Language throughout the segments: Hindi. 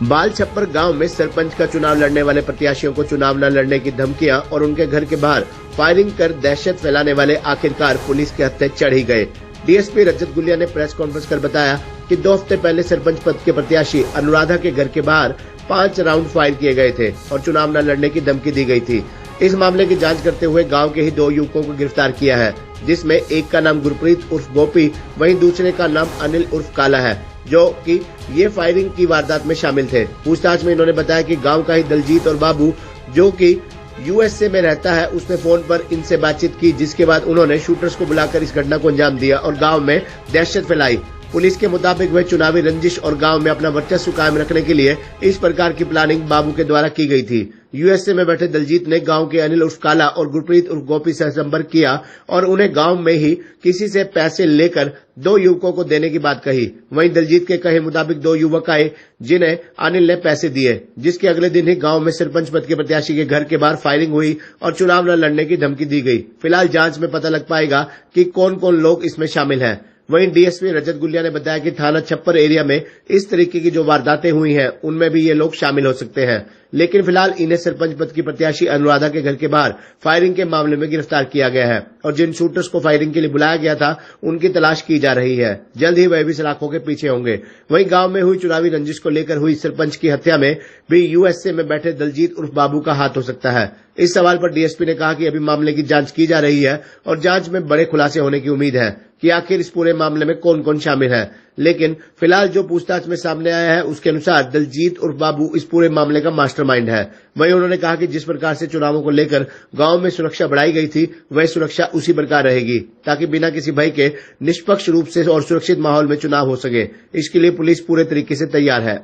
बाल छप्पर गांव में सरपंच का चुनाव लड़ने वाले प्रत्याशियों को चुनाव न लड़ने की धमकियां और उनके घर के बाहर फायरिंग कर दहशत फैलाने वाले आखिरकार पुलिस के हत्थे चढ़ ही गए। डीएसपी रजत गुलिया ने प्रेस कॉन्फ्रेंस कर बताया कि 2 हफ्ते पहले सरपंच पद के प्रत्याशी अनुराधा के घर के बाहर 5 राउंड फायर किए गए थे और चुनाव न लड़ने की धमकी दी गई थी। इस मामले की जांच करते हुए गांव के ही 2 युवकों को गिरफ्तार किया है, जिसमें एक का नाम गुरप्रीत उर्फ गोपी, वहीं दूसरे का नाम अनिल उर्फ काला है, जो कि ये फायरिंग की वारदात में शामिल थे। पूछताछ में इन्होंने बताया कि गांव का ही दलजीत और बाबू, जो कि यूएसए में रहता है, उसने फोन पर इनसे बातचीत की, जिसके बाद उन्होंने शूटर्स को बुलाकर इस घटना को अंजाम दिया और गांव में दहशत फैलाई। पुलिस के मुताबिक वह चुनावी रंजिश और गांव में अपना वर्चस्व कायम रखने के लिए इस प्रकार की प्लानिंग बाबू के द्वारा की गई थी। यूएसए में बैठे दलजीत ने गांव के अनिल उर्फ काला और गुरप्रीत उर्फ गोपी से संपर्क किया और उन्हें गांव में ही किसी से पैसे लेकर 2 युवकों को देने की बात कही। वहीं दलजीत के कहे मुताबिक 2 युवक आए, जिन्हें अनिल ने पैसे दिए, जिसके अगले दिन ही गांव में सरपंच पद के प्रत्याशी के घर के बाहर फायरिंग हुई और चुनाव न लड़ने की धमकी दी गई। फिलहाल जांच में पता लग पाएगा कि कौन कौन लोग इसमें शामिल हैं। वहीं डीएसपी रजत गुलिया ने बताया कि थाना छप्पर एरिया में इस तरीके की जो वारदातें हुई हैं, उनमें भी ये लोग शामिल हो सकते हैं, लेकिन फिलहाल इन्हें सरपंच पद की प्रत्याशी अनुराधा के घर के बाहर फायरिंग के मामले में गिरफ्तार किया गया है और जिन शूटर्स को फायरिंग के लिए बुलाया गया था, उनकी तलाश की जा रही है। जल्द ही वह भी सलाखों के पीछे होंगे। वहीं गांव में हुई चुनावी रंजिश को लेकर हुई सरपंच की हत्या में भी यूएसए में बैठे दलजीत उर्फ बाबू का हाथ हो सकता है। इस सवाल पर डीएसपी ने कहा कि अभी मामले की जांच की जा रही है और जांच में बड़े खुलासे होने की उम्मीद है कि आखिर इस पूरे मामले में कौन कौन शामिल है। लेकिन फिलहाल जो पूछताछ में सामने आया है, उसके अनुसार दलजीत उर्फ बाबू इस पूरे मामले का मास्टरमाइंड है। वहीं उन्होंने कहा कि जिस प्रकार से चुनावों को लेकर गांव में सुरक्षा बढ़ाई गई थी, वह सुरक्षा उसी प्रकार रहेगी, ताकि बिना किसी भय के निष्पक्ष रूप से और सुरक्षित माहौल में चुनाव हो सके। इसके लिए पुलिस पूरे तरीके से तैयार है।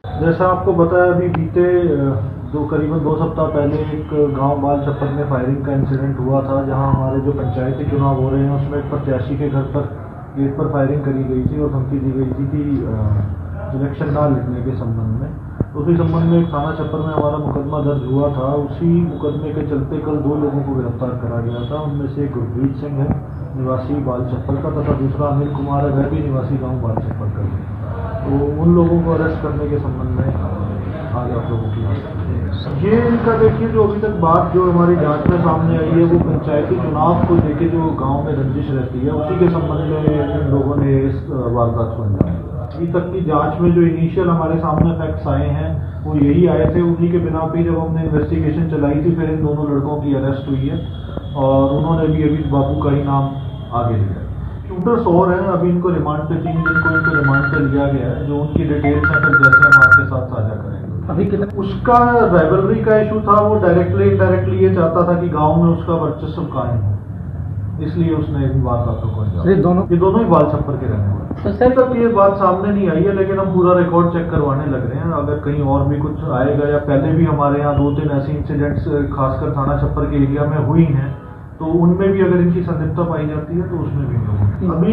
जैसा आपको बताया, अभी बीते करीबन 2 सप्ताह पहले एक गांव बाल छप्पर में फायरिंग का इंसिडेंट हुआ था, जहां हमारे जो पंचायती चुनाव हो रहे हैं उसमें एक प्रत्याशी के घर पर गेट पर फायरिंग करी गई थी और धमकी दी गई थी कि इलेक्शन ना लड़ने के संबंध में। उसी संबंध में थाना छप्पर में हमारा मुकदमा दर्ज हुआ था। उसी मुकदमे के चलते कल 2 लोगों को गिरफ्तार करा गया था। उनमें से एक गुरप्रीत सिंह है, निवासी बाल छप्पर का, तथा दूसरा अनिल कुमार है, वह भी निवासी गाँव बाल छप्पर का है। तो उन लोगों को अरेस्ट करने के संबंध में आज आप लोगों की ये इनका देखिए, जो अभी तक बात जो हमारी जांच में सामने आई है, वो पंचायती चुनाव को लेके जो गांव में रंजिश रहती है, उसी के संबंध में इन लोगों ने इस वारदात को अंजाम दिया। अभी तक की जांच में जो इनिशियल हमारे सामने फैक्ट्स आए हैं, वो यही आए थे। उन्हीं के बिना पे जब हमने इन्वेस्टिगेशन चलाई थी, फिर इन दोनों लड़कों की अरेस्ट हुई है और उन्होंने भी अभी बाबू का ही नाम आगे लिया। शूटर्स और हैं, अभी इनको रिमांड पे 3 दिन को इनको रिमांड पे लिया गया है। जो उनकी डिटेल्स हैं, फिर जैसे हम आपके साथ साझा करेंगे। अभी उसका राइवलरी का इशू था, वो डायरेक्टली इनडायरेक्टली ये चाहता था कि गांव में उसका वर्चस्व कायम हो, इसलिए उसने इन वारदातों को अंजाम दिया। ये दोनों ही बाल छप्पर के रहने वाले। तो सर तक ये बात सामने नहीं आई है, लेकिन हम पूरा रिकॉर्ड चेक करवाने लग रहे हैं। अगर कहीं और भी कुछ आएगा, या पहले भी हमारे यहाँ 2-3 ऐसे इंसिडेंट्स खासकर थाना छप्पर के एरिया में हुई हैं, तो उनमें भी अगर इनकी संदिग्धता पाई जाती है तो उसमें भी अभी